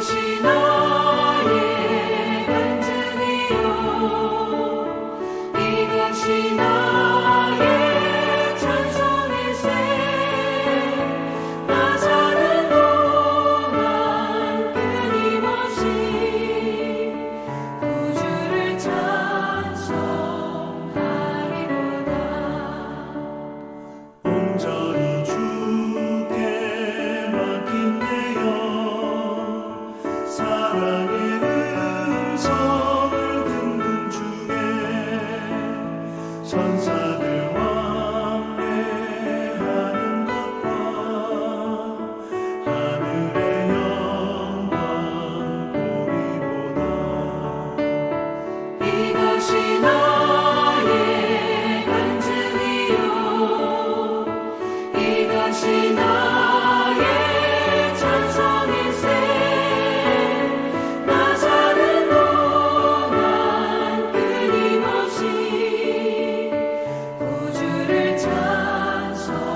이것이 나의 간증이요 이것이 나의 찬송일세 나 사는 동안 끊임없이 구주를 찬송하리로다. 온전히 주께 맡긴 내 영 사랑의 음성을 듣는 중에 천사들 왕래하는 것과 하늘의 영광 보리로다. 이것이 나의 간증이요 이것이 나의 찬송일세 나 사는 동안 끊임없이 구주를 찬송하리로다.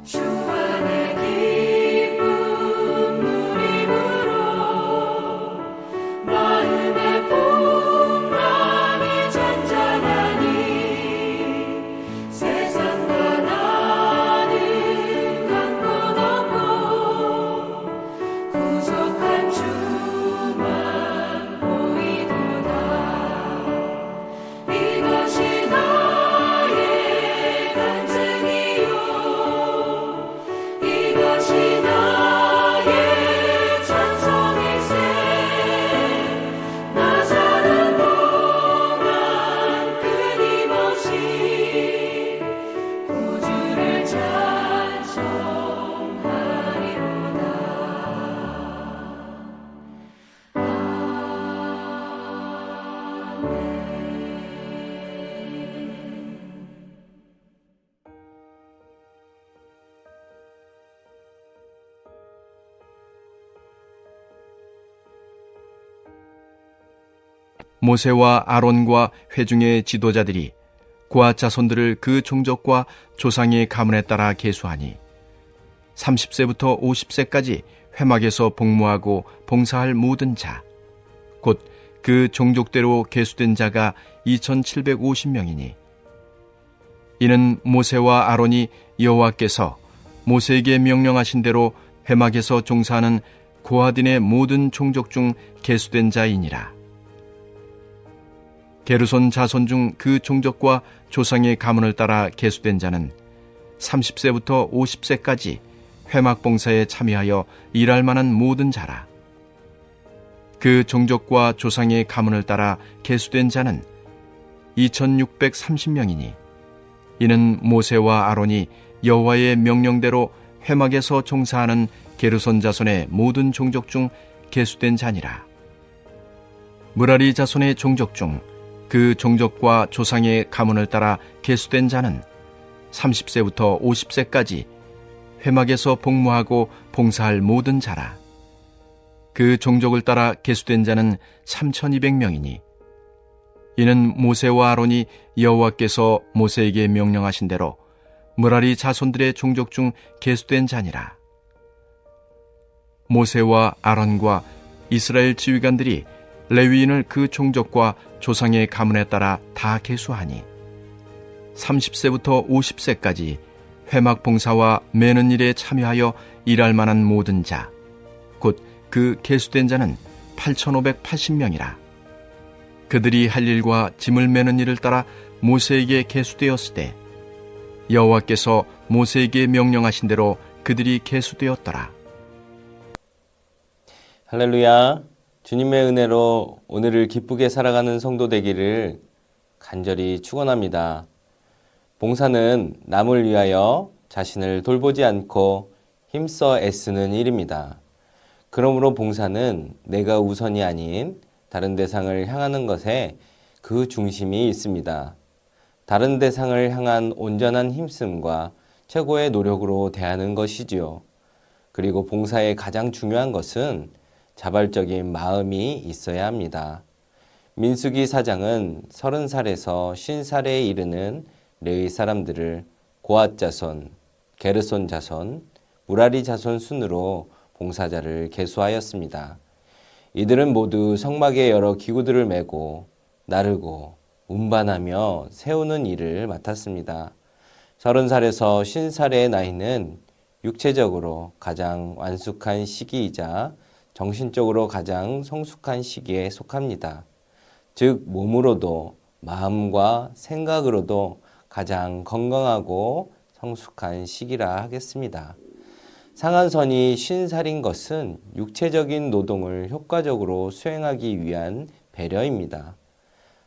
주 안에 기쁨 누림으로 마음의 풍랑이 잔잔하니 세상과 나는 간 곳 없고 구속한 주만 보이도다. 이것이 나의 간증이요 이것이 나의 찬송일세 나 사는 동안 끊임없이 구주를 찬송하리로다. 모세와 아론과 회중의 지도자들이 고앗 자손들을 그 종족과 조상의 가문에 따라 계수하니 30세부터 50세까지 회막에서 복무하고 봉사할 모든 자, 곧 그 종족대로 계수된 자가 2750명이니 이는 모세와 아론이 여호와께서 모세에게 명령하신 대로 회막에서 종사하는 고앗인의 모든 종족 중 계수된 자이니라. 게르손 자손 중 그 종족과 조상의 가문을 따라 계수된 자는 30세부터 50세까지 회막 봉사에 참여하여 일할 만한 모든 자라. 그 종족과 조상의 가문을 따라 계수된 자는 2630명이니 이는 모세와 아론이 여호와의 명령대로 회막에서 종사하는 게르손 자손의 모든 종족 중 계수된 자니라. 무라리 자손의 종족 중 그 종족과 조상의 가문을 따라 계수된 자는 30세부터 50세까지 회막에서 복무하고 봉사할 모든 자라. 그 종족을 따라 계수된 자는 3200명이니 이는 모세와 아론이 여호와께서 모세에게 명령하신 대로 무라리 자손들의 종족 중 계수된 자니라. 모세와 아론과 이스라엘 지휘관들이 레위인을 그 종족과 조상의 가문에 따라 다 계수하니 30세부터 50세까지 회막 봉사와 매는 일에 참여하여 일할 만한 모든 자, 곧 그 계수된 자는 8580명이라. 그들이 할 일과 짐을 매는 일을 따라 모세에게 계수되었을 때 여호와께서 모세에게 명령하신 대로 그들이 계수되었더라. 할렐루야. 주님의 은혜로 오늘을 기쁘게 살아가는 성도 되기를 간절히 축원합니다. 봉사는 남을 위하여 자신을 돌보지 않고 힘써 애쓰는 일입니다. 그러므로 봉사는 내가 우선이 아닌 다른 대상을 향하는 것에 그 중심이 있습니다. 다른 대상을 향한 온전한 힘씀과 최고의 노력으로 대하는 것이지요. 그리고 봉사의 가장 중요한 것은 자발적인 마음이 있어야 합니다. 민수기 4장은 30살에서 50살에 이르는 레위 사람들을 고앗 자손, 게르손 자손, 무라리 자손 순으로 봉사자를 계수하였습니다. 이들은 모두 성막에 여러 기구들을 메고 나르고 운반하며 세우는 일을 맡았습니다. 30살에서 50살의 나이는 육체적으로 가장 완숙한 시기이자 정신적으로 가장 성숙한 시기에 속합니다. 즉 몸으로도 마음과 생각으로도 가장 건강하고 성숙한 시기라 하겠습니다. 상한선이 50살인 것은 육체적인 노동을 효과적으로 수행하기 위한 배려입니다.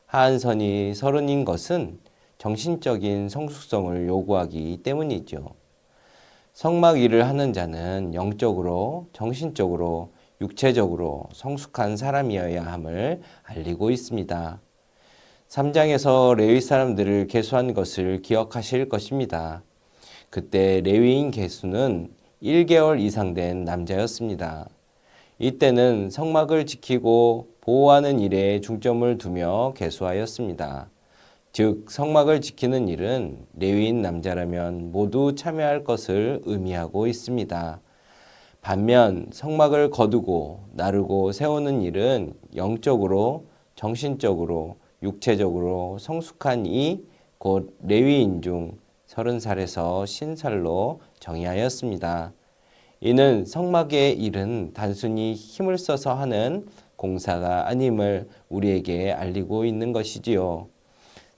하한선이 30인 것은 정신적인 성숙성을 요구하기 때문이죠. 성막 일을 하는 자는 영적으로, 정신적으로, 육체적으로 성숙한 사람이어야 함을 알리고 있습니다. 3장에서 레위 사람들을 계수한 것을 기억하실 것입니다. 그때 레위인 계수는 1개월 이상 된 남자였습니다. 이때는 성막을 지키고 보호하는 일에 중점을 두며 계수하였습니다. 즉 성막을 지키는 일은 레위인 남자라면 모두 참여할 것을 의미하고 있습니다. 반면 성막을 거두고 나르고 세우는 일은 영적으로, 정신적으로, 육체적으로 성숙한 이 곧 레위인 중 30살에서 50살로 정의하였습니다. 이는 성막의 일은 단순히 힘을 써서 하는 공사가 아님을 우리에게 알리고 있는 것이지요.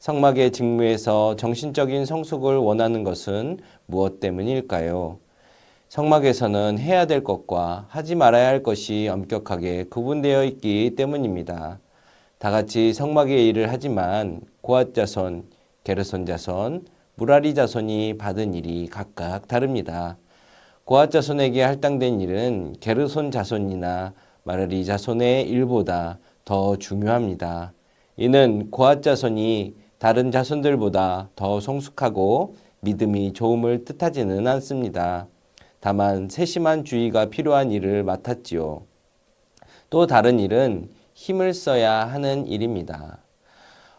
성막의 직무에서 정신적인 성숙을 원하는 것은 무엇 때문일까요? 성막에서는 해야 될 것과 하지 말아야 할 것이 엄격하게 구분되어 있기 때문입니다. 다 같이 성막의 일을 하지만 고앗 자손, 게르손 자손, 무라리 자손이 받은 일이 각각 다릅니다. 고앗 자손에게 할당된 일은 게르손 자손이나 무라리 자손의 일보다 더 중요합니다. 이는 고앗 자손이 다른 자손들보다 더 성숙하고 믿음이 좋음을 뜻하지는 않습니다. 다만 세심한 주의가 필요한 일을 맡았지요. 또 다른 일은 힘을 써야 하는 일입니다.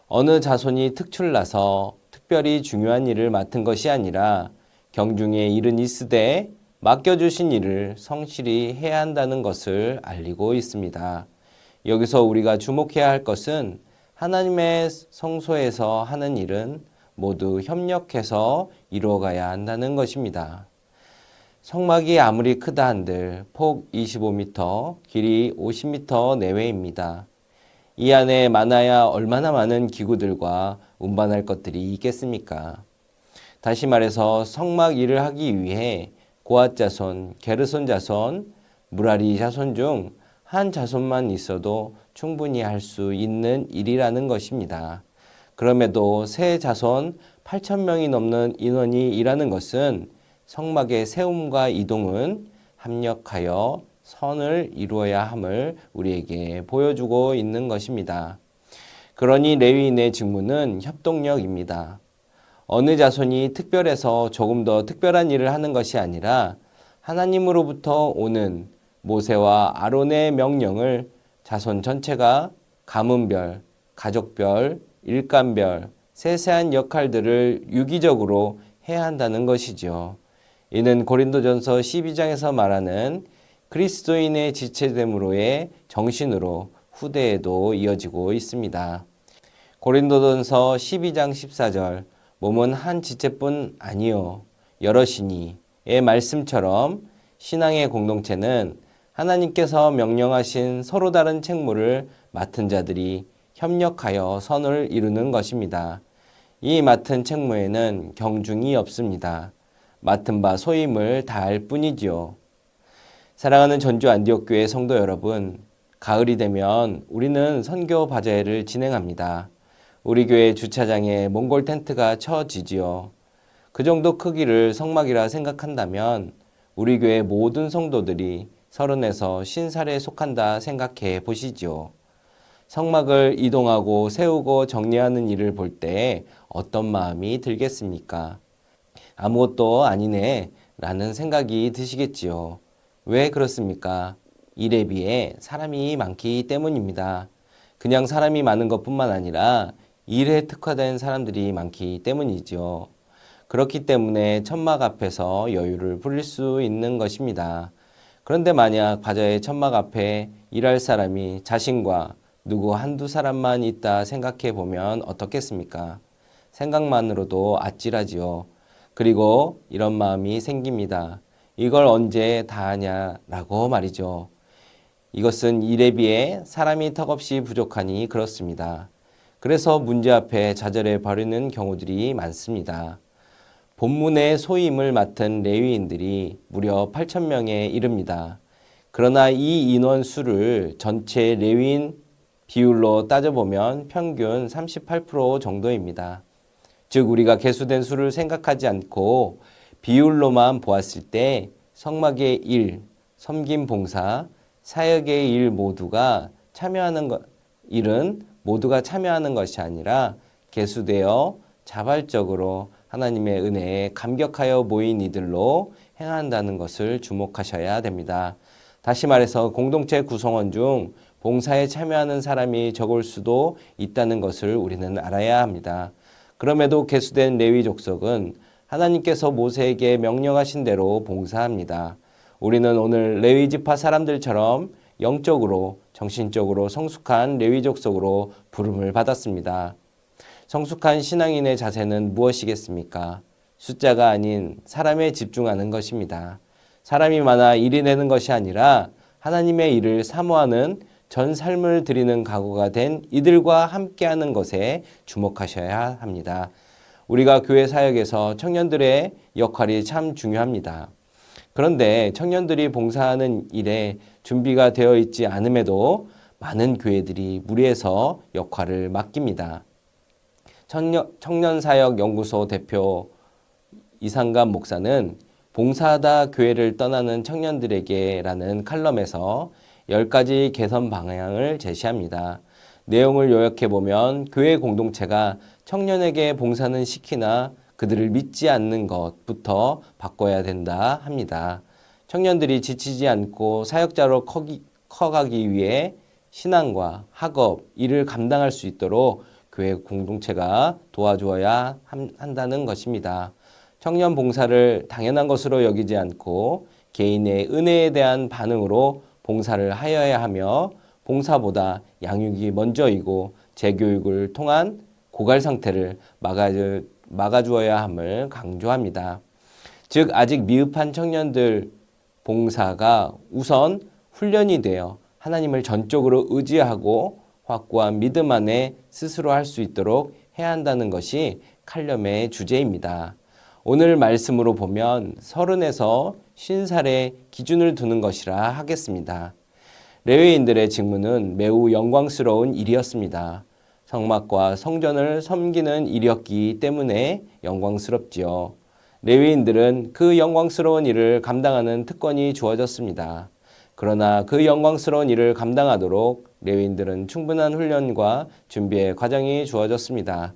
어느 자손이 특출나서 특별히 중요한 일을 맡은 것이 아니라 경중에 일은 있으되 맡겨주신 일을 성실히 해야 한다는 것을 알리고 있습니다. 여기서 우리가 주목해야 할 것은 하나님의 성소에서 하는 일은 모두 협력해서 이루어가야 한다는 것입니다. 성막이 아무리 크다 한들 폭 25m, 길이 50m 내외입니다. 이 안에 많아야 얼마나 많은 기구들과 운반할 것들이 있겠습니까? 다시 말해서 성막 일을 하기 위해 고앗 자손, 게르손 자손, 무라리 자손 중 한 자손만 있어도 충분히 할 수 있는 일이라는 것입니다. 그럼에도 세 자손 8,000명이 넘는 인원이 일하는 것은 성막의 세움과 이동은 합력하여 선을 이루어야 함을 우리에게 보여주고 있는 것입니다. 그러니 레위인의 직무는 협동력입니다. 어느 자손이 특별해서 조금 더 특별한 일을 하는 것이 아니라 하나님으로부터 오는 모세와 아론의 명령을 자손 전체가 가문별, 가족별, 일감별, 세세한 역할들을 유기적으로 해야 한다는 것이죠. 이는 고린도전서 12장에서 말하는 그리스도인의 지체됨으로의 정신으로 후대에도 이어지고 있습니다. 고린도전서 12장 14절 몸은 한 지체뿐 아니요 여럿이니의 말씀처럼 신앙의 공동체는 하나님께서 명령하신 서로 다른 책무를 맡은 자들이 협력하여 선을 이루는 것입니다. 이 맡은 책무에는 경중이 없습니다. 맡은 바 소임을 다할 뿐이지요. 사랑하는 전주 안디옥교회 성도 여러분, 가을이 되면 우리는 선교 바자회를 진행합니다. 우리 교회 주차장에 몽골 텐트가 쳐지지요. 그 정도 크기를 성막이라 생각한다면 우리 교회 모든 성도들이 30에서 50살에 속한다 생각해 보시지요. 성막을 이동하고 세우고 정리하는 일을 볼 때 어떤 마음이 들겠습니까? 아무것도 아니네 라는 생각이 드시겠지요. 왜 그렇습니까? 일에 비해 사람이 많기 때문입니다. 그냥 사람이 많은 것뿐만 아니라 일에 특화된 사람들이 많기 때문이죠. 그렇기 때문에 천막 앞에서 여유를 부릴 수 있는 것입니다. 그런데 만약 바자의 천막 앞에 일할 사람이 자신과 누구 한두 사람만 있다 생각해 보면 어떻겠습니까? 생각만으로도 아찔하지요. 그리고 이런 마음이 생깁니다. 이걸 언제 다 하냐라고 말이죠. 이것은 일에 비해 사람이 턱없이 부족하니 그렇습니다. 그래서 문제 앞에 좌절해 버리는 경우들이 많습니다. 본문의 소임을 맡은 레위인들이 무려 8,000명에 이릅니다. 그러나 이 인원수를 전체 레위인 비율로 따져보면 평균 38% 정도입니다. 즉 우리가 계수된 수를 생각하지 않고 비율로만 보았을 때 성막의 일, 섬김 봉사, 사역의 일 모두가 일은 모두가 참여하는 것이 아니라 계수되어 자발적으로 하나님의 은혜에 감격하여 모인 이들로 행한다는 것을 주목하셔야 됩니다. 다시 말해서 공동체 구성원 중 봉사에 참여하는 사람이 적을 수도 있다는 것을 우리는 알아야 합니다. 그럼에도 계수된 레위 족속은 하나님께서 모세에게 명령하신 대로 봉사합니다. 우리는 오늘 레위 지파 사람들처럼 영적으로 정신적으로 성숙한 레위 족속으로 부름을 받았습니다. 성숙한 신앙인의 자세는 무엇이겠습니까? 숫자가 아닌 사람에 집중하는 것입니다. 사람이 많아 일이 되는 것이 아니라 하나님의 일을 사모하는 전 삶을 드리는 각오가 된 이들과 함께하는 것에 주목하셔야 합니다. 우리가 교회 사역에서 청년들의 역할이 참 중요합니다. 그런데 청년들이 봉사하는 일에 준비가 되어 있지 않음에도 많은 교회들이 무리해서 역할을 맡깁니다. 청년사역연구소 대표 이상감 목사는 봉사하다 교회를 떠나는 청년들에게라는 칼럼에서 10가지 개선 방향을 제시합니다. 내용을 요약해보면 교회 공동체가 청년에게 봉사는 시키나 그들을 믿지 않는 것부터 바꿔야 된다 합니다. 청년들이 지치지 않고 사역자로 커가기 위해 신앙과 학업, 일을 감당할 수 있도록 교회 공동체가 도와주어야 한다는 것입니다. 청년 봉사를 당연한 것으로 여기지 않고 개인의 은혜에 대한 반응으로 봉사를 하여야 하며 봉사보다 양육이 먼저이고 재교육을 통한 고갈 상태를 막아주어야 함을 강조합니다. 즉 아직 미흡한 청년들 봉사가 우선 훈련이 되어 하나님을 전적으로 의지하고 확고한 믿음 안에 스스로 할 수 있도록 해야 한다는 것이 칼럼의 주제입니다. 오늘 말씀으로 보면 30에서 50살의 기준을 두는 것이라 하겠습니다. 레위인들의 직무는 매우 영광스러운 일이었습니다. 성막과 성전을 섬기는 일이었기 때문에 영광스럽지요. 레위인들은 그 영광스러운 일을 감당하는 특권이 주어졌습니다. 그러나 그 영광스러운 일을 감당하도록 레위인들은 충분한 훈련과 준비의 과정이 주어졌습니다.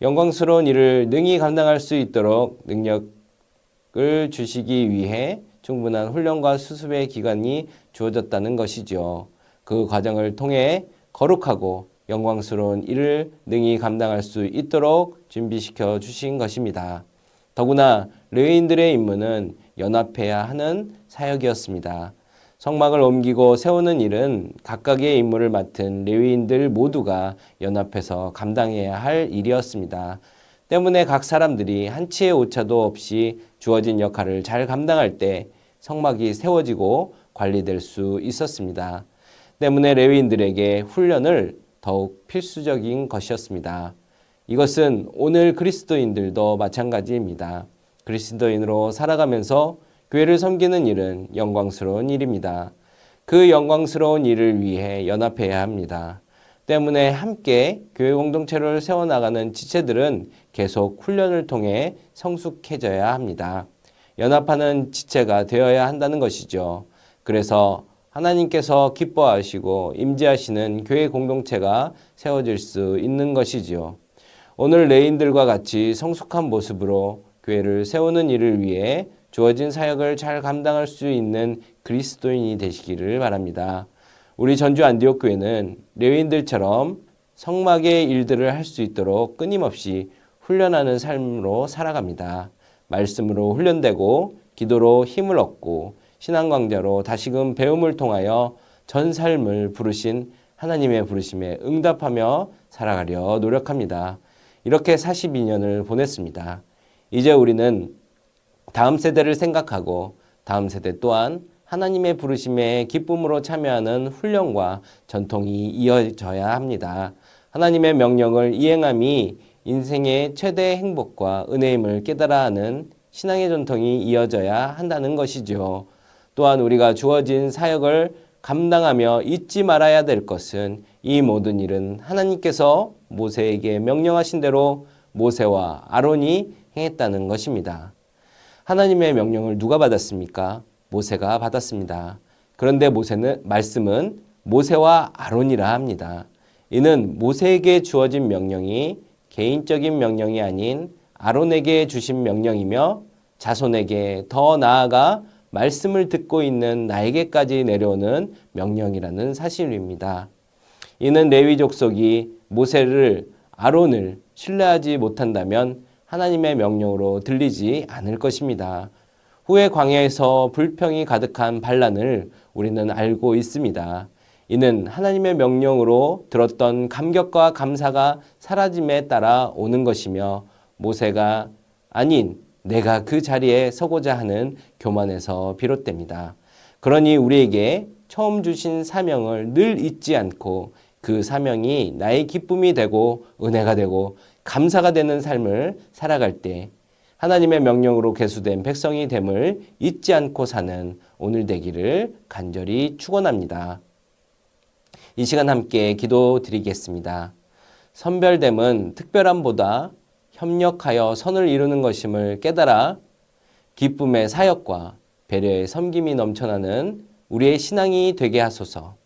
영광스러운 일을 능히 감당할 수 있도록 능력을 주시기 위해 충분한 훈련과 수습의 기간이 주어졌다는 것이죠. 그 과정을 통해 거룩하고 영광스러운 일을 능히 감당할 수 있도록 준비시켜 주신 것입니다. 더구나 레위인들의 임무는 연합해야 하는 사역이었습니다. 성막을 옮기고 세우는 일은 각각의 임무를 맡은 레위인들 모두가 연합해서 감당해야 할 일이었습니다. 때문에 각 사람들이 한치의 오차도 없이 주어진 역할을 잘 감당할 때 성막이 세워지고 관리될 수 있었습니다. 때문에 레위인들에게 훈련을 더욱 필수적인 것이었습니다. 이것은 오늘 그리스도인들도 마찬가지입니다. 그리스도인으로 살아가면서 교회를 섬기는 일은 영광스러운 일입니다. 그 영광스러운 일을 위해 연합해야 합니다. 때문에 함께 교회 공동체를 세워나가는 지체들은 계속 훈련을 통해 성숙해져야 합니다. 연합하는 지체가 되어야 한다는 것이죠. 그래서 하나님께서 기뻐하시고 임재하시는 교회 공동체가 세워질 수 있는 것이지요. 오늘 레인들과 같이 성숙한 모습으로 교회를 세우는 일을 위해 주어진 사역을 잘 감당할 수 있는 그리스도인이 되시기를 바랍니다. 우리 전주 안디옥 교회는 레위인들처럼 성막의 일들을 할 수 있도록 끊임없이 훈련하는 삶으로 살아갑니다. 말씀으로 훈련되고 기도로 힘을 얻고 신앙 강좌로 다시금 배움을 통하여 전 삶을 부르신 하나님의 부르심에 응답하며 살아가려 노력합니다. 이렇게 42년을 보냈습니다. 이제 우리는 다음 세대를 생각하고 다음 세대 또한 하나님의 부르심에 기쁨으로 참여하는 훈련과 전통이 이어져야 합니다. 하나님의 명령을 이행함이 인생의 최대 행복과 은혜임을 깨달아 하는 신앙의 전통이 이어져야 한다는 것이죠. 또한 우리가 주어진 사역을 감당하며 잊지 말아야 될 것은 이 모든 일은 하나님께서 모세에게 명령하신 대로 모세와 아론이 행했다는 것입니다. 하나님의 명령을 누가 받았습니까? 모세가 받았습니다. 그런데 말씀은 모세와 아론이라 합니다. 이는 모세에게 주어진 명령이 개인적인 명령이 아닌 아론에게 주신 명령이며 자손에게 더 나아가 말씀을 듣고 있는 나에게까지 내려오는 명령이라는 사실입니다. 이는 레위 족속이 모세를 아론을 신뢰하지 못한다면 하나님의 명령으로 들리지 않을 것입니다. 후에 광야에서 불평이 가득한 반란을 우리는 알고 있습니다. 이는 하나님의 명령으로 들었던 감격과 감사가 사라짐에 따라 오는 것이며 모세가 아닌 내가 그 자리에 서고자 하는 교만에서 비롯됩니다. 그러니 우리에게 처음 주신 사명을 늘 잊지 않고 그 사명이 나의 기쁨이 되고 은혜가 되고 감사가 되는 삶을 살아갈 때 하나님의 명령으로 계수된 백성이 됨을 잊지 않고 사는 오늘 되기를 간절히 축원합니다. 이 시간 함께 기도드리겠습니다. 선별됨은 특별함보다 협력하여 선을 이루는 것임을 깨달아 기쁨의 사역과 배려의 섬김이 넘쳐나는 우리의 신앙이 되게 하소서.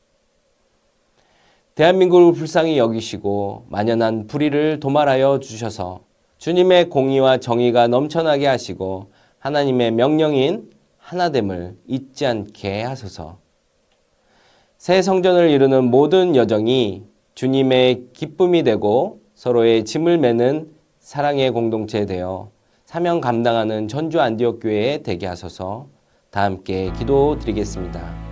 대한민국을 불쌍히 여기시고 만연한 불의를 도말하여 주셔서 주님의 공의와 정의가 넘쳐나게 하시고 하나님의 명령인 하나됨을 잊지 않게 하소서. 새 성전을 이루는 모든 여정이 주님의 기쁨이 되고 서로의 짐을 매는 사랑의 공동체 되어 사명 감당하는 전주 안디옥 교회에 되게 하소서. 다 함께 기도드리겠습니다.